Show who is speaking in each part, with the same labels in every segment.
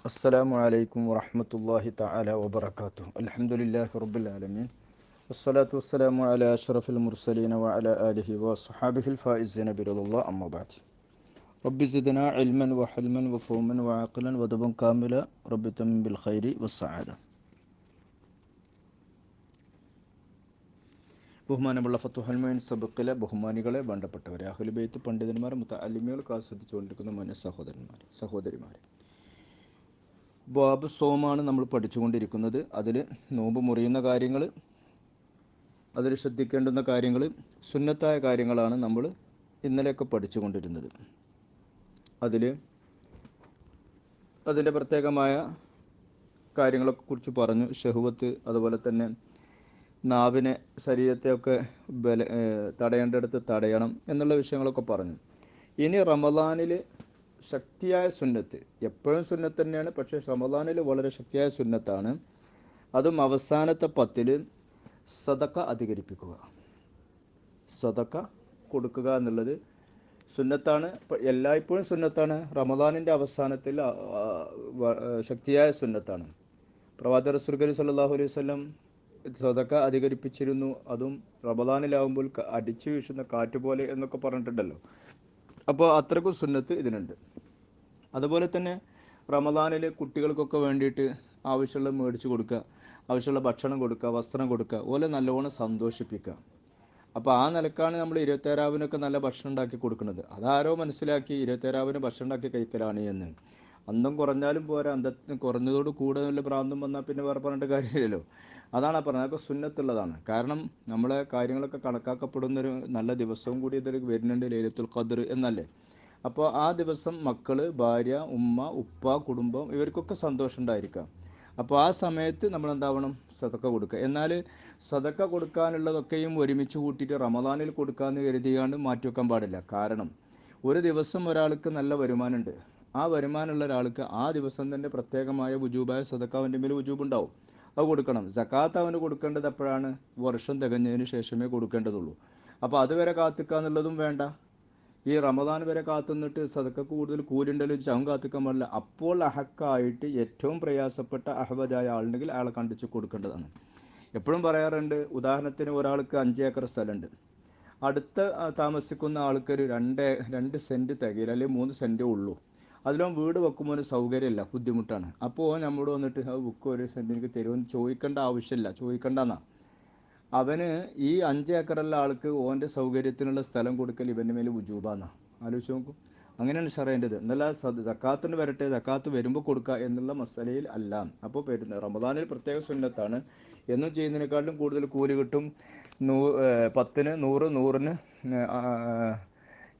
Speaker 1: السلام عليكم ورحمة الله تعالى وبركاته. الحمد لله رب العالمين والصلاة والسلام على أشرف المرسلين وعلى آله وصحابه الفائزين برضا الله. أما بعد، رب زدنا علما وحلما وفهما وعقلا ودبا كاملا، رب تمن بالخير والسعادة. ബഹുമാനമുള്ള ഫത്തുഹൽ മൊയ്ൻ സബക്കിലെ ബഹുമാനികളെ, ബന്ധപ്പെട്ടവരെ, അഹ്ലു ബൈത്ത് പണ്ഡിതന്മാർ, മുതഅല്ലിമീങ്ങൾക്ക് ആസ്വദിച്ചുകൊണ്ടിരിക്കുന്ന മാന്യ സഹോദരന്മാരെ, ബാബ് സോമാണ് നമ്മൾ പഠിച്ചുകൊണ്ടിരിക്കുന്നത്. അതിൽ നോമ്പ് മുറിയുന്ന കാര്യങ്ങൾ, അതിൽ ശ്രദ്ധിക്കേണ്ടുന്ന കാര്യങ്ങൾ, സുന്നത്തായ കാര്യങ്ങളാണ് നമ്മൾ ഇന്നലെയൊക്കെ പഠിച്ചുകൊണ്ടിരുന്നത്. അതിൻ്റെ പ്രത്യേകമായ കാര്യങ്ങളൊക്കെ കുറിച്ച് പറഞ്ഞു. ഷഹുവത്ത്, അതുപോലെ തന്നെ നാവിനെ, ശരീരത്തെയൊക്കെ തടയേണ്ടടുത്ത് തടയണം എന്നുള്ള വിഷയങ്ങളൊക്കെ പറഞ്ഞു. ഇനി റമദാനിൽ ശക്തിയായ സുന്നത്ത്, എപ്പോഴും സുന്നത്ത് തന്നെയാണ്, പക്ഷേ റമദാനിൽ വളരെ ശക്തിയായ സുന്നത്താണ്. അതും അവസാനത്തെ 10 സദക്ക അധികരിപ്പിക്കുക. സദക്ക കൊടുക്കുക എന്നുള്ളത് സുന്നത്താണ്, എല്ലായ്പ്പോഴും സുന്നത്താണ്. റമദാനിൻ്റെ അവസാനത്തിൽ ശക്തിയായ സുന്നത്താണ്. പ്രവാചകർ റസൂൽ സല്ലല്ലാഹു അലൈഹി വസല്ലം സദക്ക അധികരിപ്പിച്ചിരുന്നു. അതും റമദാനിലാവുമ്പോൾ അടിച്ചു വീശുന്ന കാറ്റ് പോലെ എന്നൊക്കെ പറഞ്ഞിട്ടുണ്ടല്ലോ. അപ്പോൾ അത്രയ്ക്കും സുന്നത്ത് ഇതിനുണ്ട്. അതുപോലെ തന്നെ റമദാനിൽ കുട്ടികൾക്കൊക്കെ വേണ്ടിയിട്ട് ആവശ്യമുള്ളത് മേടിച്ച് കൊടുക്കുക, ആവശ്യമുള്ള ഭക്ഷണം കൊടുക്കുക, വസ്ത്രം കൊടുക്കുക, ഓലെ നല്ലവണ്ണം സന്തോഷിപ്പിക്കുക. അപ്പോൾ ആ നിലക്കാണ് നമ്മൾ 27-ാവിനൊക്കെ നല്ല ഭക്ഷണം ഉണ്ടാക്കി കൊടുക്കുന്നത്. അതാരോ മനസ്സിലാക്കി 27-ാവിന് ഭക്ഷണം ഉണ്ടാക്കി കഴിക്കലാണ് എന്ന്. അന്തം കുറഞ്ഞാലും പോരാ, അന്തത്തിന് കുറഞ്ഞതോട് കൂടുതൽ ഭ്രാന്തം വന്നാൽ പിന്നെ വേറെ പറഞ്ഞിട്ട് കാര്യമില്ലല്ലോ. അതാണ് പറഞ്ഞത്, അതൊക്കെ സുന്നത്തുള്ളതാണ്. കാരണം നമ്മളെ കാര്യങ്ങളൊക്കെ കണക്കാക്കപ്പെടുന്നൊരു നല്ല ദിവസവും കൂടി ഇതിൽ വരുന്നുണ്ട്, ലൈലത്തുൽ ഖദ്ർ എന്നല്ലേ. അപ്പോൾ ആ ദിവസം മക്കൾ, ഭാര്യ, ഉമ്മ, ഉപ്പ, കുടുംബം, ഇവർക്കൊക്കെ സന്തോഷം ഉണ്ടായിരിക്കാം. അപ്പോൾ ആ സമയത്ത് നമ്മൾ എന്താവണം? സദക്ക കൊടുക്കുക. എന്നാൽ സദക്ക കൊടുക്കാനുള്ളതൊക്കെയും ഒരുമിച്ച് കൂട്ടിയിട്ട് റമദാനിൽ കൊടുക്കാമെന്ന് കരുതിയാണ്ട് മാറ്റിവെക്കാൻ പാടില്ല. കാരണം ഒരു ദിവസം ഒരാൾക്ക് നല്ല വരുമാനമുണ്ട്. ആ വരുമാനമുള്ള ഒരാൾക്ക് ആ ദിവസം തന്നെ പ്രത്യേകമായ വുജൂബായ സദക്ക അവൻ്റെ മേൽ വുജൂബുണ്ടാവും. അത് കൊടുക്കണം. സക്കാത്ത് അവന് കൊടുക്കേണ്ടത് എപ്പോഴാണ്? വർഷം തികഞ്ഞതിന് ശേഷമേ കൊടുക്കേണ്ടതുള്ളൂ. അപ്പോൾ അതുവരെ കാത്തിക്കുക എന്നുള്ളതും വേണ്ട. ഈ റമദാൻ വരെ കാത്തുനിന്നിട്ട് സദക്കക്ക് കൂടുതൽ കൂലുണ്ടല്ലോ ചവൻ കാത്തിക്കാൻ പാടില്ല. അപ്പോൾ അഹക്കായിട്ട് ഏറ്റവും പ്രയാസപ്പെട്ട അഹ്വജായ ആളുണ്ടെങ്കിൽ അയാളെ കണ്ടിച്ച് കൊടുക്കേണ്ടതാണ്. എപ്പോഴും പറയാറുണ്ട്, ഉദാഹരണത്തിന് ഒരാൾക്ക് 5 ഏക്കർ സ്ഥലമുണ്ട്. അടുത്ത താമസിക്കുന്ന ആൾക്കൊരു 2 സെൻറ്റ് തികയില്ല, അല്ലെങ്കിൽ 3 സെൻറ്റേ ഉള്ളൂ. അതിലും വീട് വെക്കുമ്പോൾ സൗകര്യമില്ല, ബുദ്ധിമുട്ടാണ്. അപ്പോൾ നമ്മളോട് വന്നിട്ട് അത് ബുക്ക് 1 സെൻറ്റ് എനിക്ക് തരുമെന്ന് ചോദിക്കേണ്ട ആവശ്യമില്ല, ചോദിക്കേണ്ടെന്നാ. അവന് ഈ 5 ഏക്കറുള്ള ആൾക്ക് ഓൻ്റെ സൗകര്യത്തിനുള്ള സ്ഥലം കൊടുക്കൽ ഇവൻ്റെ മേൽ വുജൂബാന്നാ. ആലോചിച്ച് നോക്കും. അങ്ങനെയാണ് ഷറേണ്ടത്. എന്നല്ല സക്കാത്തിന് വരട്ടെ, സക്കാത്ത് വരുമ്പോൾ കൊടുക്കുക എന്നുള്ള മസലയിൽ അല്ല. അപ്പോൾ റമദാനിൽ പ്രത്യേക സുന്നത്താണ്. എന്നും ചെയ്യുന്നതിനേക്കാളും കൂടുതൽ കൂലി കിട്ടും. 10-ന് 100, 100-ന്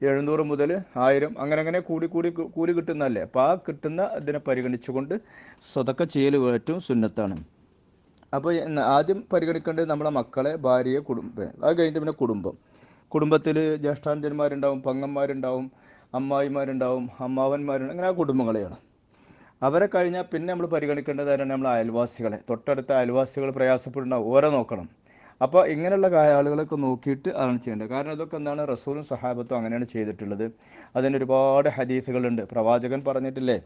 Speaker 1: 700 മുതൽ 1000, അങ്ങനെ കൂലി കിട്ടുന്നതല്ലേ. അപ്പോൾ ആ കിട്ടുന്ന ഇതിനെ പരിഗണിച്ചുകൊണ്ട് സ്വതക്ക ചെയ്യൽ ഏറ്റവും സുന്നത്താണ്. അപ്പോൾ ആദ്യം പരിഗണിക്കേണ്ടത് നമ്മളെ മക്കളെ, ഭാര്യയെ, കുടുംബം. അത് കഴിഞ്ഞിട്ട് പിന്നെ കുടുംബത്തിൽ ജ്യേഷ്ഠാനുജന്മാരുണ്ടാവും, പെങ്ങന്മാരുണ്ടാവും, അമ്മായിമാരുണ്ടാവും, അമ്മാവന്മാരുണ്ടാവും, അങ്ങനെ ആ കുടുംബങ്ങളെയാണ്. അവരെ കഴിഞ്ഞാൽ പിന്നെ നമ്മൾ പരിഗണിക്കേണ്ടത് നമ്മളെ അയൽവാസികളെ. തൊട്ടടുത്ത അയൽവാസികൾ പ്രയാസപ്പെടുന്നുണ്ടാവും, ഓരോ നോക്കണം. അപ്പോൾ ഇങ്ങനെയുള്ള ആളുകളൊക്കെ നോക്കിയിട്ട് അതാണ് ചെയ്യേണ്ടത്. കാരണം ഇതൊക്കെ എന്താണ്? റസൂലും സഹാബത്തും അങ്ങനെയാണ് ചെയ്തിട്ടുള്ളത്. അതിന് ഒരുപാട് ഹദീസുകളുണ്ട്. പ്രവാചകൻ പറഞ്ഞിട്ടില്ലേ,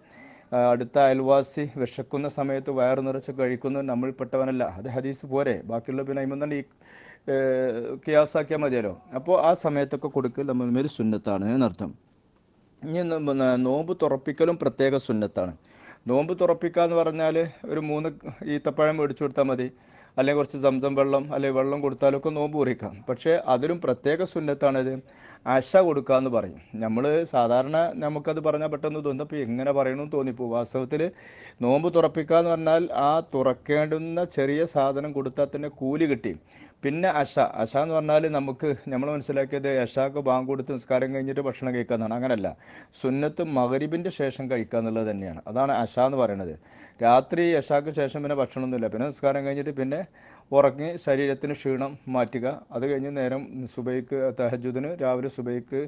Speaker 1: അടുത്ത അയൽവാസി വിശക്കുന്ന സമയത്ത് വയറ് നിറച്ച് കഴിക്കുന്നത് നമ്മൾപ്പെട്ടവനല്ല. അത് ഹദീസ് പോരെ, ബാക്കിയുള്ള പിന്നെ അതിൽ ഈ കിയാസാക്കിയാൽ മതിയല്ലോ. അപ്പോൾ ആ സമയത്തൊക്കെ കൊടുക്കൽ നമ്മൾ മേൽ സുന്നത്താണ് എന്നർത്ഥം. ഇനി നോമ്പ് തുറപ്പിക്കലും പ്രത്യേക സുന്നത്താണ്. നോമ്പ് തുറപ്പിക്കുക എന്ന് പറഞ്ഞാൽ ഒരു 3 ഈത്തപ്പഴം മേടിച്ചു കൊടുത്താൽ മതി, അല്ലെങ്കിൽ കുറച്ച് സംസം വെള്ളം, അല്ലെങ്കിൽ വെള്ളം കൊടുത്താലൊക്കെ നോമ്പ് കുറിക്കാം. പക്ഷേ അതിലും പ്രത്യേക സുന്നത്താണിത്. അശ കൊടുക്കുക എന്ന് പറയും. നമ്മൾ സാധാരണ നമുക്കത് പറഞ്ഞാൽ പെട്ടെന്ന് തോന്നും, അപ്പോൾ എങ്ങനെ പറയണമെന്ന് തോന്നിപ്പോവും. വാസ്തവത്തിൽ നോമ്പ് തുറപ്പിക്കുക എന്ന് പറഞ്ഞാൽ ആ തുറക്കേണ്ടുന്ന ചെറിയ സാധനം കൊടുത്താൽ തന്നെ കൂലി കിട്ടി. പിന്നെ അശ എന്ന് പറഞ്ഞാൽ നമ്മൾ മനസ്സിലാക്കിയത് അശാക്ക് ബാങ്ക് കൊടുത്ത് നിസ്കാരം കഴിഞ്ഞിട്ട് ഭക്ഷണം കഴിക്കുക എന്നാണ്. അങ്ങനെയല്ല, സുന്നത്ത് മഗ്രിബിൻ്റെ ശേഷം കഴിക്കുക എന്നുള്ളത് തന്നെയാണ്. അതാണ് അശ എന്ന് പറയുന്നത്. രാത്രി അശാക്ക് ശേഷം പിന്നെ ഭക്ഷണമൊന്നുമില്ല. പിന്നെ നിസ്കാരം കഴിഞ്ഞിട്ട് പിന്നെ ഉറങ്ങി ശരീരത്തിന് ക്ഷീണം മാറ്റുക. അത് കഴിഞ്ഞ് നേരം സുബൈക്ക്, തഹജ്ജുദിന് രാവിലെ സുബൈക്ക്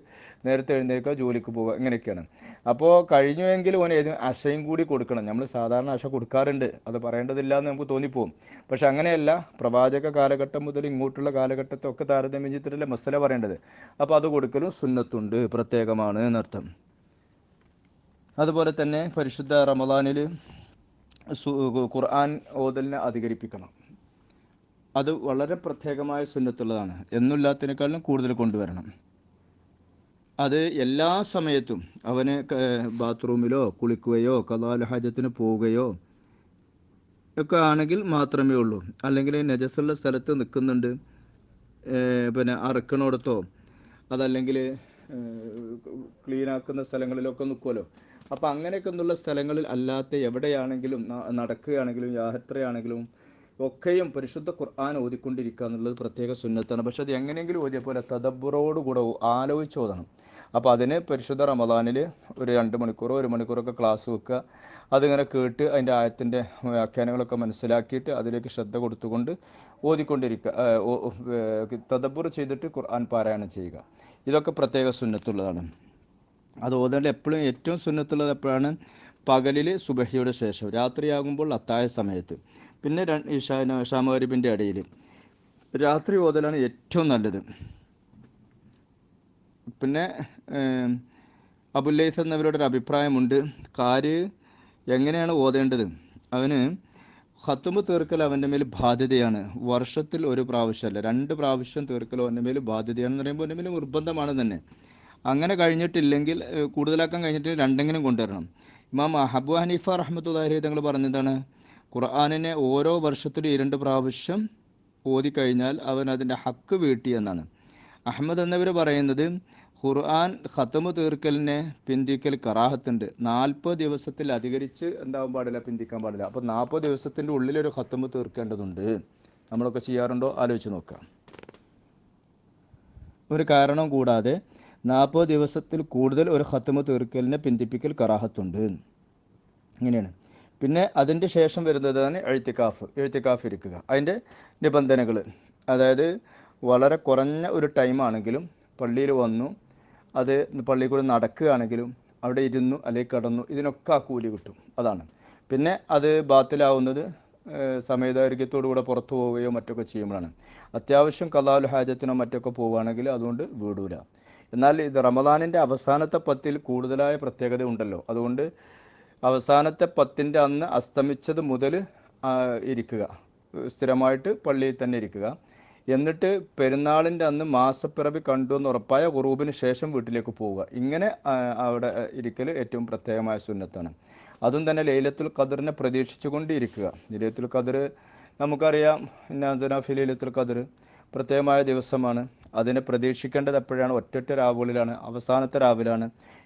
Speaker 1: നേരത്തെ എഴുന്നേൽക്കുക, ജോലിക്ക് പോവുക, ഇങ്ങനെയൊക്കെയാണ്. അപ്പോൾ കഴിഞ്ഞുവെങ്കിൽ ഓൻ അശയും കൂടി കൊടുക്കണം. നമ്മൾ സാധാരണ അശ കൊടുക്കാറുണ്ട്, അത് പറയേണ്ടതില്ല എന്ന് നമുക്ക് തോന്നിപ്പോവും. പക്ഷെ അങ്ങനെയല്ല. പ്രവാചക കാലഘട്ടം മുതൽ ഇങ്ങോട്ടുള്ള കാലഘട്ടത്തെ ഒക്കെ താരതമ്യം ചെയ്തിട്ടല്ലേ മസല പറയേണ്ടത്. അപ്പോൾ അത് കൊടുക്കലും സുന്നത്തുണ്ട്, പ്രത്യേകമാണ് എന്നർത്ഥം. അതുപോലെ തന്നെ പരിശുദ്ധ റമദാനിൽ ഖുർആൻ ഓതലിനെ അധികരിപ്പിക്കണം. അത് വളരെ പ്രത്യേകമായ സുന്നത്തുള്ളതാണ്. എന്നില്ലാത്തതിനേക്കാളും കൂടുതൽ കൊണ്ടുവരണം. അത് എല്ലാ സമയത്തും അവന് ബാത്റൂമിലോ കുളിക്കുകയോ ഖദാൽ ഹജത്തിന് പോവുകയോ ഒക്കെ ആണെങ്കിൽ മാത്രമേ ഉള്ളൂ. അല്ലെങ്കിൽ നജസുള്ള സ്ഥലത്ത് നിൽക്കുന്നുണ്ട്, പിന്നെ അറുക്കണോടത്തോ അതല്ലെങ്കിൽ ക്ലീനാക്കുന്ന സ്ഥലങ്ങളിലൊക്കെ നിൽക്കുമല്ലോ. അപ്പോൾ അങ്ങനെയൊക്കെ എന്നുള്ള സ്ഥലങ്ങളിൽ അല്ലാത്ത എവിടെയാണെങ്കിലും നടക്കുകയാണെങ്കിലും യാത്രയാണെങ്കിലും ഒക്കെയും പരിശുദ്ധ ഖുർആൻ ഓതിക്കൊണ്ടിരിക്കുക എന്നുള്ളത് പ്രത്യേക സുന്നത്താണ്. പക്ഷെ അത് എങ്ങനെയെങ്കിലും ഓതിയ പോലെ തദബ്ബുറോടുകൂടെ ആലോചിച്ച് ഓതണം. അപ്പോൾ അതിന് പരിശുദ്ധ റമദാനിൽ ഒരു 2 മണിക്കൂറോ 1 മണിക്കൂറൊക്കെ ക്ലാസ് വെക്കുക. അതിങ്ങനെ കേട്ട് അതിൻ്റെ ആയത്തിൻ്റെ വ്യാഖ്യാനങ്ങളൊക്കെ മനസ്സിലാക്കിയിട്ട് അതിലേക്ക് ശ്രദ്ധ കൊടുത്തുകൊണ്ട് ഓതിക്കൊണ്ടിരിക്കുക, തദബ്ബുർ ചെയ്തിട്ട് ഖുർആൻ പാരായണം ചെയ്യുക. ഇതൊക്കെ പ്രത്യേക സുന്നത്തുള്ളതാണ്. അത് ഓതേണ്ട എപ്പോഴും ഏറ്റവും സുന്നത്തുള്ളത് എപ്പോഴാണ്? പകലിൽ സുബഹിയുടെ ശേഷം, രാത്രിയാകുമ്പോൾ അത്തായ സമയത്ത്, പിന്നെ ഇഷാ മഗ്‌രിബിൻ്റെ ഇടയിൽ രാത്രി ഓതലാണ് ഏറ്റവും നല്ലത്. പിന്നെ അബുല്ലൈസ് എന്നവരുടെ ഒരു അഭിപ്രായമുണ്ട്, എങ്ങനെയാണ് ഓതേണ്ടത്? അവന് ഖത്മ് തീർക്കൽ അവൻ്റെ മേൽ ബാധ്യതയാണ്. വർഷത്തിൽ 1 പ്രാവശ്യമല്ല 2 പ്രാവശ്യം തീർക്കൽ അവൻ്റെ മേൽ ബാധ്യതയാണെന്ന് പറയുമ്പോൾ അവൻ്റെ മേൽ നിർബന്ധമാണ് തന്നെ. അങ്ങനെ കഴിഞ്ഞിട്ടില്ലെങ്കിൽ, കൂടുതലാക്കാൻ കഴിഞ്ഞിട്ട് 2 കൊണ്ടുവരണം. ഇമാം അബൂ ഹനീഫ റഹ്മത്തുള്ളാഹി തങ്ങൾ പറഞ്ഞതാണ്, ഖുർആനിനെ ഓരോ വർഷത്തിലും 2 പ്രാവശ്യം ഓതിക്കഴിഞ്ഞാൽ അവൻ അതിൻ്റെ ഹക്ക് വീട്ടി എന്നാണ്. അഹമ്മദ് എന്നവർ പറയുന്നത് ഖുർആൻ ഖത്മ് തീർക്കലിനെ പിന്തിക്കൽ കറാഹത്തുണ്ട്. 40 ദിവസത്തിൽ അധികരിച്ച് എന്താവാൻ പാടില്ല, പിന്തിക്കാൻ പാടില്ല. അപ്പോൾ 40 ദിവസത്തിൻ്റെ ഉള്ളിലൊരു ഖത്മ് തീർക്കേണ്ടതുണ്ട്. നമ്മളൊക്കെ ചെയ്യാറുണ്ടോ? ആലോചിച്ച് നോക്കാം. ഒരു കാരണം കൂടാതെ 40 ദിവസത്തിൽ കൂടുതൽ ഒരു ഖത്മ് തീർക്കലിനെ പിന്തിപ്പിക്കൽ കറാഹത്തുണ്ട്. ഇങ്ങനെയാണ്. പിന്നെ അതിൻ്റെ ശേഷം വരുന്നതാണ് എഴുത്തിക്കാഫ് ഇരിക്കുക. അതിൻ്റെ നിബന്ധനകൾ, അതായത് വളരെ കുറഞ്ഞ ഒരു ടൈമാണെങ്കിലും പള്ളിയിൽ വന്നു, അത് പള്ളിയിൽ കൂടെ നടക്കുകയാണെങ്കിലും അവിടെ ഇരുന്നു അല്ലെങ്കിൽ കിടന്നു, ഇതിനൊക്കെ ആ കൂലി കിട്ടും. അതാണ്. പിന്നെ അത് ബാത്തിലാവുന്നത് സമയദൈർഘ്യത്തോടു കൂടെ പുറത്തു പോവുകയോ മറ്റൊക്കെ ചെയ്യുമ്പോഴാണ്. അത്യാവശ്യം ഖദാഉൽ ഹാജത്തിനോ മറ്റൊക്കെ പോവുകയാണെങ്കിൽ അതുകൊണ്ട് വീടൂല. എന്നാൽ ഇത് റമദാനിൻ്റെ അവസാനത്തെ 10 കൂടുതലായ പ്രത്യേകത ഉണ്ടല്ലോ. അതുകൊണ്ട് അവസാനത്തെ 10 അന്ന് അസ്തമിച്ചത് മുതൽ ഇരിക്കുക, സ്ഥിരമായിട്ട് പള്ളിയിൽ തന്നെ ഇരിക്കുക. എന്നിട്ട് പെരുന്നാളിൻ്റെ അന്ന് മാസപ്പിറവി കണ്ടു എന്ന് ഉറപ്പായ ഖുറൂബിന് ശേഷം വീട്ടിലേക്ക് പോവുക. ഇങ്ങനെ അവിടെ ഇരിക്കൽ ഏറ്റവും പ്രത്യേകമായ സുന്നത്താണ്. അതും തന്നെ ലൈലത്തുൽ ഖദറിനെ പ്രതീക്ഷിച്ചുകൊണ്ടിരിക്കുക. ലൈലത്തുൽ ഖദർ നമുക്കറിയാം, നസല ഫി ലൈലത്തുൽ ഖദർ പ്രത്യേകമായ ദിവസമാണ്. അതിനെ പ്രതീക്ഷിക്കേണ്ടത് എപ്പോഴാണ്? ഒറ്റ രാവുകളിലാണ്, അവസാനത്തെ രാവിലാണ്.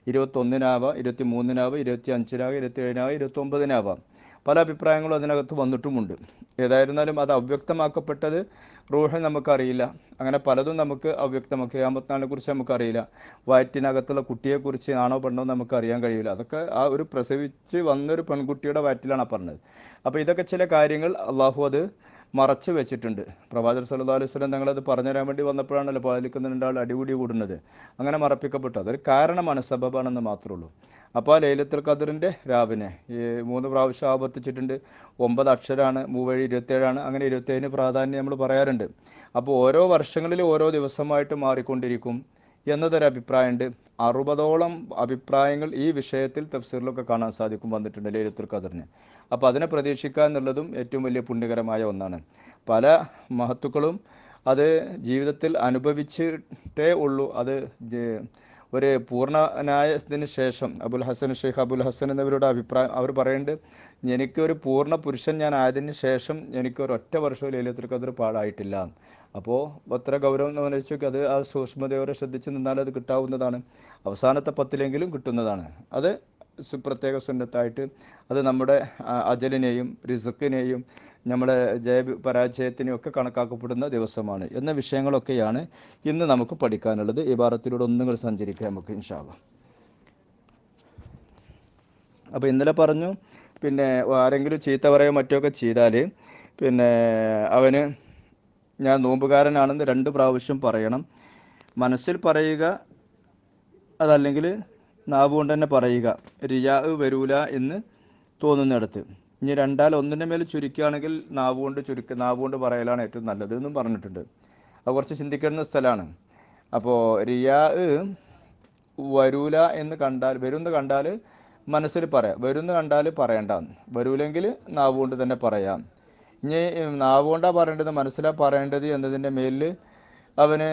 Speaker 1: 21-നാവാം, 23-നാവാം, 25-നാവാം, 27-നാവാം, 29-നാവാം. പല അഭിപ്രായങ്ങളും അതിനകത്ത് വന്നിട്ടുമുണ്ട്. ഏതായിരുന്നാലും അത് അവ്യക്തമാക്കപ്പെട്ടത് റൂഹ് നമുക്കറിയില്ല. അങ്ങനെ പലതും നമുക്ക് അവ്യക്തമാക്കി. ഖിയാമത്ത് കുറിച്ച് നമുക്കറിയില്ല. വയറ്റിനകത്തുള്ള കുട്ടിയെക്കുറിച്ച് ആണോ പെണ്ണോ നമുക്കറിയാൻ കഴിയില്ല. അതൊക്കെ ആ ഒരു പ്രസവിച്ച് വന്നൊരു പെൺകുട്ടിയുടെ വയറ്റിലാണ് പറഞ്ഞത്. അപ്പോൾ ഇതൊക്കെ ചില കാര്യങ്ങൾ അള്ളാഹു അത് മറച്ചു വെച്ചിട്ടുണ്ട്. പ്രവാചകർ സല്ലല്ലാഹു അലൈഹി വസല്ലം തങ്ങളത് പറഞ്ഞു തരാൻ വേണ്ടി വന്നപ്പോഴാണല്ലോ പാലിക്കുന്ന 2 ആൾ അടികൂടി കൂടുന്നത്. അങ്ങനെ മറപ്പിക്കപ്പെട്ടു. അതൊരു കാരണമാണ്, സബബാണെന്ന് മാത്രമേ ഉള്ളൂ. അപ്പോൾ ആ ലൈലത്തുൽ ഖദറിൻ്റെ രാവിനെ 3 പ്രാവശ്യം ആവർത്തിച്ചിട്ടുണ്ട്. 9 അക്ഷരമാണ്, 3 27ആണ്. അങ്ങനെ 27 പ്രാധാന്യം നമ്മൾ പറയാറുണ്ട്. അപ്പോൾ ഓരോ വർഷങ്ങളിലും ഓരോ ദിവസമായിട്ട് മാറിക്കൊണ്ടിരിക്കും എന്നതൊരു അഭിപ്രായമുണ്ട്. 60ഓളം അഭിപ്രായങ്ങൾ ഈ വിഷയത്തിൽ തഫ്സീറിലൊക്കെ കാണാൻ സാധിക്കും, വന്നിട്ടുണ്ട് ലൈലത്തുൽ ഖദറിന്. അപ്പോൾ അതിനെ പ്രതീക്ഷിക്കുക എന്നുള്ളതും ഏറ്റവും വലിയ പുണ്യകരമായ ഒന്നാണ്. പല മഹത്തുക്കളും അത് ജീവിതത്തിൽ അനുഭവിച്ചിട്ടേ ഉള്ളൂ. അത് ഒരു പൂർണ്ണനായതിന് ശേഷം ഷെയ്ഖ് അബുൽ ഹസൻ എന്നിവരുടെ അഭിപ്രായം, അവർ പറയുന്നുണ്ട്, എനിക്കൊരു പൂർണ്ണ പുരുഷൻ ഞാൻ ആയതിന് ശേഷം എനിക്കൊരൊറ്റ വർഷവും ലൈലത്തുൽ ഖദർ പാഴായിട്ടില്ല. അപ്പോൾ അത്ര ഗൗരവം എന്ന് വെച്ചാൽ അത് ആ സൂക്ഷ്മതയോടെ ശ്രദ്ധിച്ച് നിന്നാൽ അത് കിട്ടാവുന്നതാണ്. അവസാനത്തെ 10 കിട്ടുന്നതാണ്. അത് പ്രത്യേക സുന്നത്തായിട്ട് അത് നമ്മുടെ അജലിനെയും റിസ്ക്കിനെയും നമ്മുടെ പരാജയത്തിനെയും ഒക്കെ കണക്കാക്കപ്പെടുന്ന ദിവസമാണ് എന്ന വിഷയങ്ങളൊക്കെയാണ് ഇന്ന് നമുക്ക് പഠിക്കാനുള്ളത്. ഈ ഭാരത്തിലൂടെ ഒന്നുകൂടി സഞ്ചരിക്കാം നമുക്ക് ഇൻഷാ അല്ലാഹ്. അപ്പോൾ ഇന്നലെ പറഞ്ഞു, പിന്നെ ആരെങ്കിലും ചീത്ത പറയുകയോ മറ്റൊക്കെ ചെയ്താൽ പിന്നെ അവന് ഞാൻ നോമ്പുകാരനാണെന്ന് 2 പ്രാവശ്യം പറയണം. മനസ്സിൽ പറയുക, അതല്ലെങ്കിൽ നാവ് കൊണ്ട് തന്നെ പറയുക. റിയാ വരൂല എന്ന് തോന്നുന്നിടത്ത്. ഇനി 2 ഒന്നിൻ്റെ മേൽ ചുരുക്കുകയാണെങ്കിൽ നാവ് കൊണ്ട് പറയലാണ് ഏറ്റവും നല്ലത് എന്നും പറഞ്ഞിട്ടുണ്ട്. അത് കുറച്ച് ചിന്തിക്കേണ്ട സ്ഥലമാണ്. അപ്പോൾ റിയാ വരൂല എന്ന് കണ്ടാൽ, വരുമെന്ന് കണ്ടാൽ മനസ്സിൽ പറയാം. വരുന്ന് കണ്ടാൽ പറയണ്ട, വരൂലെങ്കിൽ നാവ് കൊണ്ട് തന്നെ പറയാം. ഇനി നാവ് കൊണ്ടാണ് പറയേണ്ടത് മനസ്സിലാണ് പറയേണ്ടത് എന്നതിൻ്റെ മേലിൽ അവന്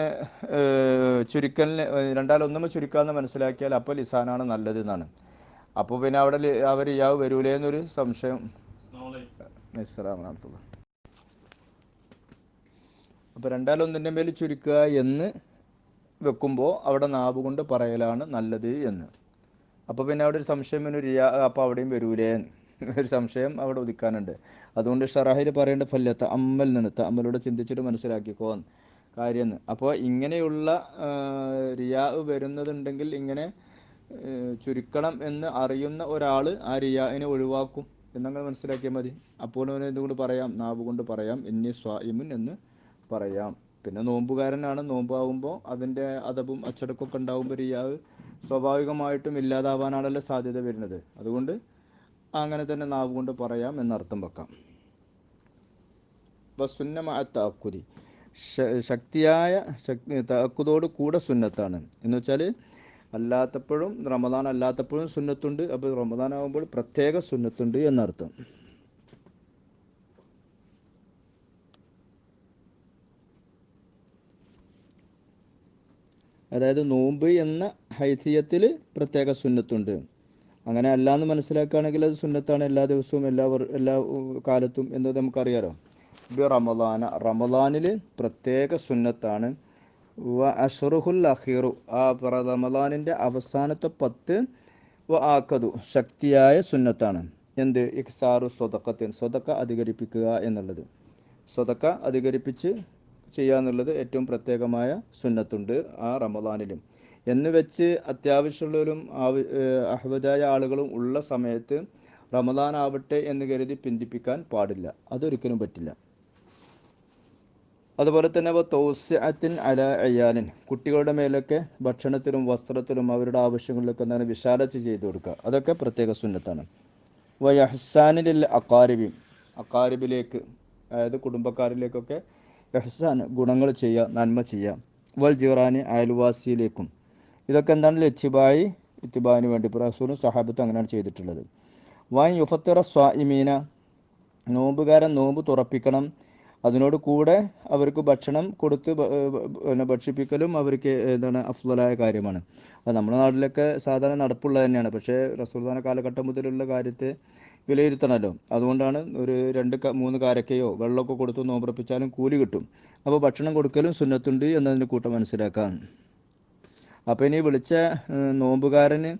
Speaker 1: ചുരുക്കലിന് രണ്ടാലൊന്നും ചുരുക്കാമെന്ന് മനസ്സിലാക്കിയാൽ അപ്പോൾ ലിസാനാണ് നല്ലത് എന്നാണ്. അപ്പോൾ പിന്നെ അവിടെ അവർ ഇയാവ് വരൂലേ എന്നൊരു സംശയം. അപ്പോൾ രണ്ടാലൊന്നിൻ്റെ മേൽ ചുരുക്കുക എന്ന് വെക്കുമ്പോൾ അവിടെ നാവ് കൊണ്ട് പറയലാണ് നല്ലത് എന്ന്. അപ്പോൾ പിന്നെ അവിടെ ഒരു സംശയം പിന്നെ റിയാ, അപ്പോൾ അവിടെയും വരൂലേ ഒരു സംശയം അവിടെ ഉദിക്കാനുണ്ട്. അതുകൊണ്ട് ഷറാഹിൽ പറയേണ്ട ഫല്യത്ത അമ്മൽ നിന്ന് അമ്മലൂടെ ചിന്തിച്ചിട്ട് മനസ്സിലാക്കിക്കോ കാര്യം. അപ്പോൾ ഇങ്ങനെയുള്ള റിയാ വരുന്നതുണ്ടെങ്കിൽ ഇങ്ങനെ ചുരുക്കണം എന്ന് അറിയുന്ന ഒരാൾ ആ റിയാഇനെ ഒഴിവാക്കും എന്നങ്ങൾ മനസ്സിലാക്കിയാൽ മതി. അപ്പോൾ അവന് ഇതുകൊണ്ട് പറയാം, നാവ് കൊണ്ട് പറയാം ഇന്നി സ്വായിമുൻ എന്ന് പറയാം. പിന്നെ നോമ്പുകാരനാണ്, നോമ്പാകുമ്പോൾ അതിൻ്റെ അദബും അച്ചടക്കമൊക്കെ ഉണ്ടാകുമ്പോൾ റിയാവ് സ്വാഭാവികമായിട്ടും ഇല്ലാതാവാനാണല്ലോ സാധ്യത വരുന്നത്. അതുകൊണ്ട് അങ്ങനെ തന്നെ നാവ് കൊണ്ട് പറയാം എന്നർത്ഥം വെക്കാം. സുന്നമ തഅക്കുദി, ശക്തിയായ തഅക്കുദോട് കൂടെ സുന്നത്താണ് എന്ന് വെച്ചാൽ അല്ലാത്തപ്പോഴും റമദാൻ അല്ലാത്തപ്പോഴും സുന്നത്തുണ്ട്. അപ്പോൾ റമദാൻ ആകുമ്പോൾ പ്രത്യേക സുന്നത്തുണ്ട് എന്നർത്ഥം. അതായത് നോമ്പ് എന്ന ഹൈസിയത്തിൽ പ്രത്യേക സുന്നത്തുണ്ട്. അങ്ങനെ അല്ലാന്ന് മനസ്സിലാക്കുകയാണെങ്കിൽ അത് സുന്നത്താണ് എല്ലാ ദിവസവും എല്ലാ കാലത്തും എന്നത് നമുക്കറിയാലോ. റമദാനിൽ പ്രത്യേക സുന്നത്താണ്. അഷ്റുഹുൽ അഖീറു, ആ റമദാനിൻ്റെ അവസാനത്തെ 10 ആക്കതു ശക്തിയായ സുന്നത്താണ്. എന്ത്? ഇക്സാറു സ്വതക്കത്തിൻ, സ്വതക്ക അധികരിപ്പിക്കുക എന്നുള്ളത്. സ്വതക്ക അധികരിപ്പിച്ച് ചെയ്യുക എന്നുള്ളത് ഏറ്റവും പ്രത്യേകമായ സുന്നത്തുണ്ട് ആ റമദാനിലും. എന്ന് വെച്ച് അത്യാവശ്യമുള്ളവരും അഹ്വജായ ആളുകളും ഉള്ള സമയത്ത് റമദാൻ ആവട്ടെ എന്ന് കരുതി പിന്തിപ്പിക്കാൻ പാടില്ല, അതൊരിക്കലും പറ്റില്ല. അതുപോലെ തന്നെ തൗസിഅത്തിൻ അല അയ്യാലിൻ, കുട്ടികളുടെ മേലൊക്കെ ഭക്ഷണത്തിലും വസ്ത്രത്തിലും അവരുടെ ആവശ്യങ്ങളിലൊക്കെ എന്താണ് വിശാലത ചെയ്തു കൊടുക്കുക, അതൊക്കെ പ്രത്യേക സുന്നത്താണ്. വയഹ്സാനിൽ അക്കാരിബി, അക്കാരിബിലേക്ക് അതായത് കുടുംബക്കാരിലേക്കൊക്കെ ഇഹ്സാൻ ഗുണങ്ങൾ ചെയ്യുക, നന്മ ചെയ്യുക. വൽ ജിറാനി, അയൽവാസിയിലേക്കും. ഇതൊക്കെ എന്താണ് ഇത്തിബായിന് വേണ്ടി റസൂലും സഹാബത്തും അങ്ങനെയാണ് ചെയ്തിട്ടുള്ളത്. വൻ യുഫത്തിറ സ്വാഇമീന, നോമ്പുകാരൻ നോമ്പ് തുറപ്പിക്കണം, അതിനോട് കൂടെ അവർക്ക് ഭക്ഷണം കൊടുത്ത് ഭക്ഷിപ്പിക്കലും അവർക്ക് എന്താണ് അഫ്ളലായ കാര്യമാണ്. അത് നമ്മുടെ നാട്ടിലൊക്കെ സാധാരണ നടപ്പുള്ളത് തന്നെയാണ്. പക്ഷേ റസൂലുള്ളാഹിയുടെ കാലഘട്ടം മുതലുള്ള കാര്യത്തെ വിലയിരുത്തണമല്ലോ. അതുകൊണ്ടാണ് ഒരു 2-3 കാരക്കയോ വെള്ളമൊക്കെ കൊടുത്ത് നോമ്പുറപ്പിച്ചാലും കൂലി കിട്ടും. അപ്പോൾ ഭക്ഷണം കൊടുക്കലും സുന്നത്തുണ്ട് എന്നതിന് കൂട്ടം മനസ്സിലാക്കാം. അപ്പോൾ ഇനി വിളിച്ച നോമ്പുകാരന്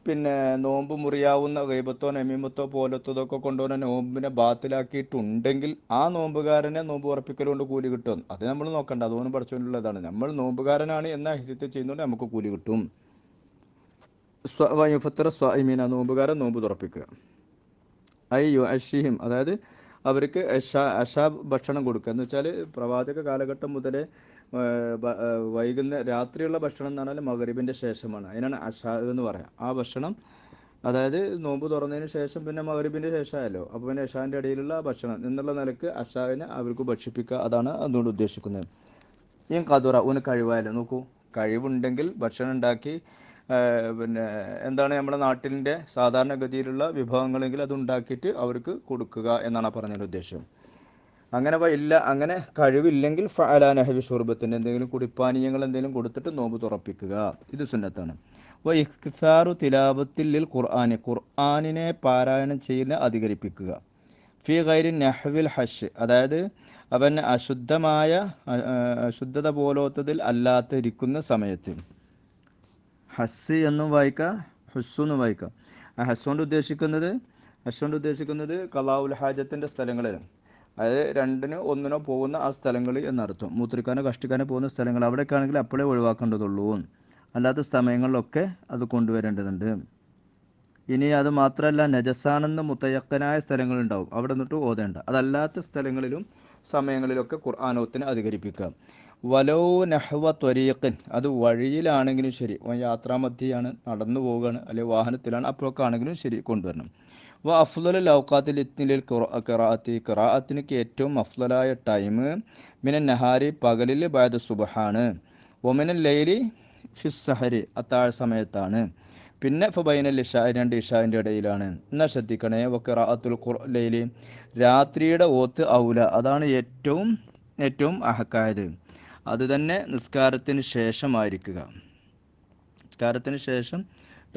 Speaker 1: പിന്നെ നോമ്പ് മുറിയാവുന്ന ഗൈബത്തോ നമീമത്തോ പോലത്തതൊക്കെ കൊണ്ടുവന്ന നോമ്പിനെ ബാത്തിലാക്കിയിട്ടുണ്ടെങ്കിൽ ആ നോമ്പുകാരനെ നോമ്പ് ഉറപ്പിക്കൽ കൊണ്ട് കൂലി കിട്ടും. അത് നമ്മൾ നോക്കണ്ട, അതൊന്നും പഠിച്ചുകൊണ്ടുള്ളതാണ്. നമ്മൾ നോമ്പുകാരനാണ് എന്ന ഹിസ്യത്തെ ചെയ്യുന്നതുകൊണ്ട് നമുക്ക് കൂലി കിട്ടും. ഫത്തറ സ്വാഇമീന, നോമ്പുകാരൻ നോമ്പ് തുറപ്പിക്കുക. അഷിഹിം, അതായത് അവർക്ക് അഷാ ഭക്ഷണം കൊടുക്കുക എന്ന് വെച്ചാൽ പ്രവാചക കാലഘട്ടം മുതലേ രാത്രിയുള്ള ഭക്ഷണം എന്ന് പറഞ്ഞാൽ മഗ്രിബിൻ്റെ ശേഷമാണ്. അതിനാണ് അഷാ എന്ന് പറയാം. ആ ഭക്ഷണം അതായത് നോമ്പ് തുറന്നതിന് ശേഷം പിന്നെ മഗ്രിബിൻ്റെ ശേഷമായല്ലോ, അപ്പോൾ പിന്നെ അഷാൻ്റെ ഇടയിലുള്ള ഭക്ഷണം എന്നുള്ള നിലക്ക് അഷാവിനെ അവർക്ക് ഭക്ഷിപ്പിക്കുക, അതാണ് അതുകൊണ്ട് ഉദ്ദേശിക്കുന്നത്. ഈ കതുറ ഒന്ന് കഴിവായാലും നോക്കൂ, കഴിവുണ്ടെങ്കിൽ ഭക്ഷണം ഉണ്ടാക്കി പിന്നെ എന്താണ് നമ്മുടെ നാട്ടിൻ്റെ സാധാരണഗതിയിലുള്ള വിഭവങ്ങളെങ്കിൽ അത് ഉണ്ടാക്കിയിട്ട് അവർക്ക് കൊടുക്കുക എന്നാണ് പറഞ്ഞതിൻ്റെ ഉദ്ദേശം. അങ്ങനെ ഇല്ല, അങ്ങനെ കഴിവില്ലെങ്കിൽ ഫഅലാ നഹ്വി ഷുർബത്തിന്, എന്തെങ്കിലും കുടിപ്പാനീയങ്ങൾ എന്തെങ്കിലും കൊടുത്തിട്ട് നോമ്പ് തുറപ്പിക്കുക, ഇത് സുന്നത്താണ്. ഇഖ്തിസാറു തിലാവത്തിൽ ലിൽ ഖുർആനി, ഖുർആനിനെ പാരായണം ചെയ്യുന്ന അധികരിപ്പിക്കുക. ഫി ഗൈരി നഹ്വിൽ ഹഷ്, അതായത് അവൻ അശുദ്ധത പോലോത്തതിൽ അല്ലാത്തിരിക്കുന്ന സമയത്ത്. ഹസ് എന്നും വായിക്കാം, ഹുസ്സു എന്നും വായിക്കാം. ആ ഹസ്സുകൊണ്ട് ഉദ്ദേശിക്കുന്നത് ഖളാഉൽ ഹാജത്തിൻ്റെ സ്ഥലങ്ങളിലാണ്. അതായത് 2-നോ 1-നോ പോകുന്ന ആ സ്ഥലങ്ങൾ എന്നർത്ഥം. മൂത്രിക്കാനോ കഷ്ടിക്കാനോ പോകുന്ന സ്ഥലങ്ങൾ അവിടെയൊക്കെ ആണെങ്കിൽ അപ്പോഴേ ഒഴിവാക്കേണ്ടതുള്ളൂ, അല്ലാത്ത സമയങ്ങളിലൊക്കെ അത് കൊണ്ടുവരേണ്ടതുണ്ട്. ഇനി അത് മാത്രമല്ല, നജസാണെന്ന് മുത്തയക്കനായ സ്ഥലങ്ങളുണ്ടാവും, അവിടെ നിന്നിട്ട് ഓതേണ്ട. അതല്ലാത്ത സ്ഥലങ്ങളിലും സമയങ്ങളിലൊക്കെ ഖുർആനോത്തിനെ അധികരിപ്പിക്കുക. വലോ നഹ്വ ത്വരീഖൻ, അത് വഴിയിലാണെങ്കിലും ശരി, യാത്രാമധ്യയാണ്, നടന്നു പോവുകയാണ്, അല്ലെങ്കിൽ വാഹനത്തിലാണ്, അപ്പോഴൊക്കെ ആണെങ്കിലും ശരി കൊണ്ടുവരണം. അഫ്ളലുൽ ഔഖാത്തിൽ ഇത്നിലിൽ ഖിറാഅത്തിനൊക്കെ ഏറ്റവും അഫ്ളലായ ടൈം മിനൻ നഹാരി, പകലിൽ ബഅദ സുബ്ഹാണ്. ഒമിനൽ ലൈലി ഫിസ് സഹരി, അത്താഴ സമയത്താണ്. പിന്നെ ഫബൈനൽ ഇഷ, രണ്ട് ഇഷാൻ്റെ ഇടയിലാണ്. എന്നാൽ ശ്രദ്ധിക്കണേ, ഖിറാഅത്തുൽ ലൈലി, രാത്രിയുടെ ഓത്ത് ഔല, അതാണ് ഏറ്റവും അഹക്കായത്. അത് തന്നെ നിസ്കാരത്തിന് ശേഷമായിരിക്കുക. നിസ്കാരത്തിന് ശേഷം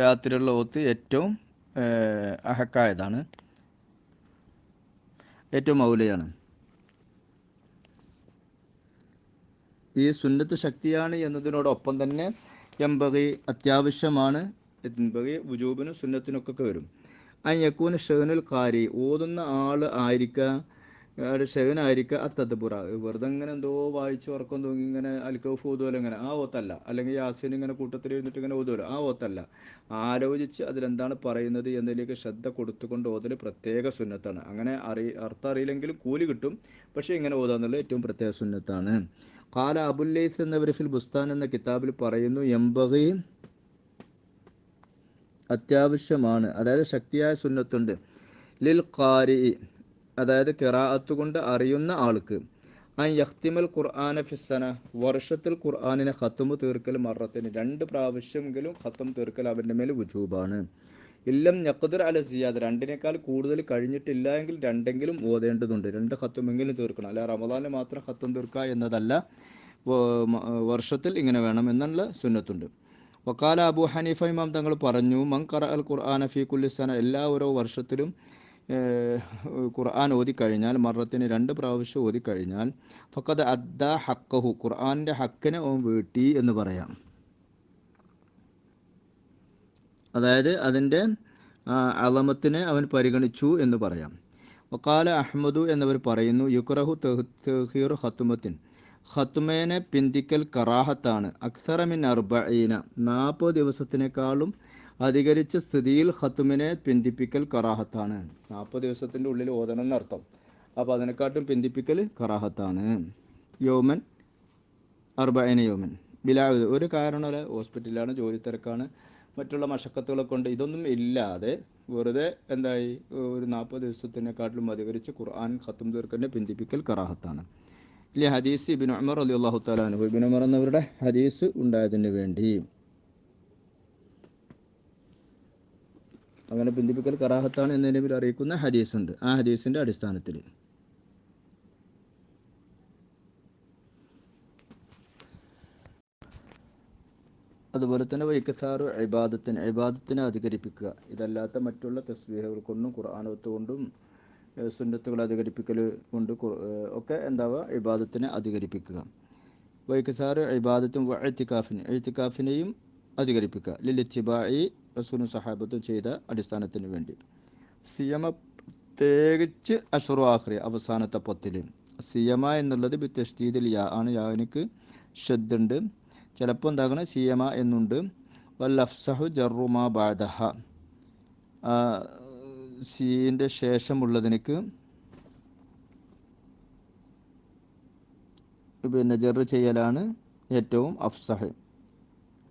Speaker 1: രാത്രിയുള്ള ഓത്ത് ഏറ്റവും അഹക്കായതാണ്, ഏറ്റവും ഔലയാണ്. ഈ സുന്നത്ത് ശക്തിയാണ് എന്നതിനോടൊപ്പം തന്നെ എംബഗി, അത്യാവശ്യമാണ്, എംബഗി വുജൂബിനും സുന്നത്തിനൊക്കെ വരും. യക്കൂന ഷെഹനുൽ ഖാരി, ഓതുന്ന ആൾ ആയിരിക്കുക, ഷെഹനായിരിക്കുക അത്തദ്ബുറ, വെറുതെ ഇങ്ങനെ എന്തോ വായിച്ച് ഉറക്കം തൂങ്ങി ഇങ്ങനെ അൽക്കൗഫ് ഓതുമല്ലോ ഇങ്ങനെ, ആ ഓത്തല്ല. അല്ലെങ്കിൽ യാസീൻ ഇങ്ങനെ കൂട്ടത്തിൽ എഴുന്നിട്ട് ഇങ്ങനെ ഓതുമല്ലോ, ആ ഓത്തല്ല. ആലോചിച്ച് അതിലെന്താണ് പറയുന്നത് എന്നതിലേക്ക് ശ്രദ്ധ കൊടുത്തുകൊണ്ട് ഓതൽ പ്രത്യേക സുന്നത്താണ്. അങ്ങനെ അർത്ഥം അറിയില്ലെങ്കിലും കൂലി കിട്ടും. പക്ഷേ ഇങ്ങനെ ഓതാന്നുള്ളത് ഏറ്റവും പ്രത്യേക സുന്നത്താണ്. ഖാല അബുല്ലൈസ് എന്നവർ ഫിൽ ബുസ്താൻ എന്ന കിതാബിൽ പറയുന്നു, എംബഗി, അത്യാവശ്യമാണ്, അതായത് ശക്തിയായ സുന്നത്തുണ്ട്, ലിൽ ഖാരി, അതായത് ഖിറാഅത്ത് കൊണ്ട് അറിയുന്ന ആൾക്ക്, അൻ യഖ്തിമൽ ഖുർആന ഫിസ്സന, വർഷത്തിൽ ഖുർആനിനെ ഖത്മ് തീർക്കൽ, മറത്തിന്, 2 പ്രാവശ്യമെങ്കിലും ഖത്മ് തീർക്കൽ അവൻ്റെ മേൽ വുജൂബാണ്. ഇല്ലം യഖ്ദിർ അല സിയാദ, 2 കൂടുതൽ കഴിഞ്ഞിട്ടില്ല എങ്കിൽ 2 ഓതേണ്ടതുണ്ട്. 2 ഖത്മെങ്കിലും തീർക്കണം. അല്ല റമദാനിൽ മാത്രം ഖത്ം തീർക്കുക എന്നതല്ല, വർഷത്തിൽ ഇങ്ങനെ വേണം എന്നുള്ള സുന്നത്തുണ്ട്. വക്കാല അബു ഹനീഫ ഇമാം തങ്ങൾ പറഞ്ഞു, മൻ ഖറഅൽ ഖുർആന ഫീ കുല്ലി സന, എല്ലാ ഓരോ വർഷത്തിലും ഖുർആൻ ഓതിക്കഴിഞ്ഞാൽ, മറത്തിന് 2 പ്രാവശ്യം ഓതിക്കഴിഞ്ഞാൽ, ഫഖദ് അദ്ദ ഹഖഹു, ഖുർആനിൻ്റെ ഹക്കിനെ ഓൻ വീട്ടി എന്ന് പറയാം. അതായത് അതിൻ്റെ അളമത്തിനെ അവൻ പരിഗണിച്ചു എന്ന് പറയാം. വക്കാല അഹ്മദു എന്നവർ പറയുന്നു, യുക്റഹു തഹീർ ഖത്തുമത്തിൻ, ഖത്തുമേനെ പിന്തിക്കൽ കറാഹത്താണ്, അക്സറ മിൻ 40, 40 ദിവസത്തിനേക്കാളും അധികരിച്ച സ്ഥിതിയിൽ ഖത്തുമിനെ പിന്തിപ്പിക്കൽ കറാഹത്താണ്. 40 ദിവസത്തിൻ്റെ ഉള്ളിൽ ഓതണം എന്നർത്ഥം. അപ്പോൾ അതിനെക്കാട്ടും പിന്തിപ്പിക്കൽ കറാഹത്താണ്. യോമൻ 40 യോമൻ ബിലാ, ഒരു കാരണമല്ല, ഹോസ്പിറ്റലിലാണ്, ജോലി തിരക്കാണ്, മറ്റുള്ള മശക്കത്തുകളെ കൊണ്ട് ഇതൊന്നും ഇല്ലാതെ വെറുതെ എന്തായി ഒരു 40 ദിവസത്തിനെക്കാട്ടിലും അധികരിച്ച് ഖുർആൻ ഖത്തും തീർക്കലിനെ പിന്തിപ്പിക്കൽ കറാഹത്താണ്. ഇല്ലേ ഹദീസ് ഇബ്നു ഉമർ റളിയല്ലാഹു തആല അൻഹു, ഇബ്നു ഉമർ എന്നവരുടെ ഹദീസ് ഉണ്ടായതിന് വേണ്ടി അങ്ങനെ പിന്തിപ്പിക്കൽ കറാഹത്താണ് എന്നതിനെ അറിയിക്കുന്ന ഹദീസുണ്ട്. ആ ഹദീസിൻ്റെ അടിസ്ഥാനത്തിൽ അതുപോലെ തന്നെ വൈക്കസാറു ഇബാദത്തിനെ അധികരിപ്പിക്കുക. ഇതല്ലാത്ത മറ്റുള്ള തസ്ബീഹുകൾ കൊണ്ടും ഖുർആനത്ത് കൊണ്ടും സുന്നത്തുകൾ അധികരിപ്പിക്കൽ കൊണ്ട് ഒക്കെ എന്താവുക, ഇബാദത്തിനെ അധികരിപ്പിക്കുക. വൈക്കസാറ് ഇബാദത്തും എഴുത്തിക്കാഫിനെയും അധികരിപ്പിക്കുക. ലിലിത്തിബായി റസൂലും സഹാബത്തും ചെയ്ത അടിസ്ഥാനത്തിന് വേണ്ടി. സിയമ പ്രത്യേകിച്ച് അഷ്റു ആഖിറി, അവസാനത്തെ 10. സിയമ എന്നുള്ളത് ബിത്തഷ്ദീദിൽ യാ ആണ്, യാനിക്ക് ഷദ്ദുണ്ട്. ചിലപ്പോൾ എന്താകണം സിയമ എന്നുണ്ട്. വല്ലഫ്സഹു ജറുമാ ബഅദഹ, സീൻ്റെ ശേഷമുള്ളതിനക്ക് പിന്നെ ജറ് ചെയ്യലാണ് ഏറ്റവും അഫ്സഹ്.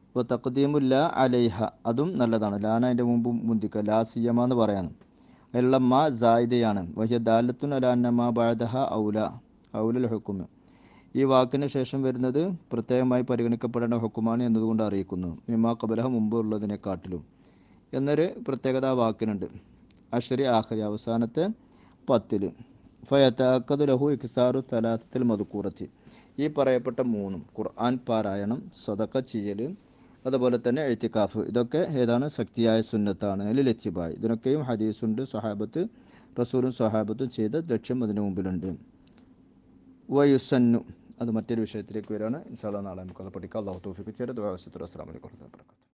Speaker 1: ഇപ്പോൾ തഖ്ദീമുല്ല അലൈഹ, അതും നല്ലതാണ്. ലാന അതിൻ്റെ മുമ്പ് മുന്തിക്കുക, ലാ സിയമ എന്ന് പറയാനും. അതിലുള്ള മാ സായിദയാണ്. വഹിയ ദാലത്തുൻ അല അന്ന മാ ബഅദഹ ഔലുൽ ഹുക്കും, ഈ വാക്കിന് ശേഷം വരുന്നത് പ്രത്യേകമായി പരിഗണിക്കപ്പെടേണ്ട ഹുക്കുമാണ് എന്നതുകൊണ്ട് അറിയിക്കുന്നു. മിമാ ഖബലഹ, മുമ്പ് ഉള്ളതിനെക്കാട്ടിലും എന്നൊരു പ്രത്യേകത ആ വാക്കിനുണ്ട്. അശ്രി ആഖിരി, അവസാനത്തെ 10. ഫയതഅക്കദു ലഹു ഇക്സാറു സലാസത്തിൽ മദ്കൂറത്തി, ഈ പറയപ്പെട്ട 3 ഖുർആൻ പാരായണം, സദഖ ചെയ്യൽ, അതുപോലെ തന്നെ എഴുത്തിക്കാഫ്, ഇതൊക്കെ ഏതാണ്, ശക്തിയായ സുന്നത്താണ്. അതിൽ ഇത്തിബായ്, ഇതിനൊക്കെയും ഹദീസുണ്ട്. സ്വഹാബത്ത്, റസൂലും സ്വഹാബത്തും ചെയ്ത ലക്ഷ്യം അതിന് മുമ്പിലുണ്ട്. വയുസന്നു, അത് മറ്റൊരു വിഷയത്തിലേക്ക് വരികയാണ്. ഇൻഷാ അല്ലാഹ് നാളെ നമുക്കത് പഠിക്കാം. അല്ലാഹു തൗഫീഖ് ചെയ്യട്ടെ. ദുആ വസിയത്ത്. അസ്സലാമു അലൈക്കും വറഹ്മത്തുള്ളാഹി വബറകാതുഹു.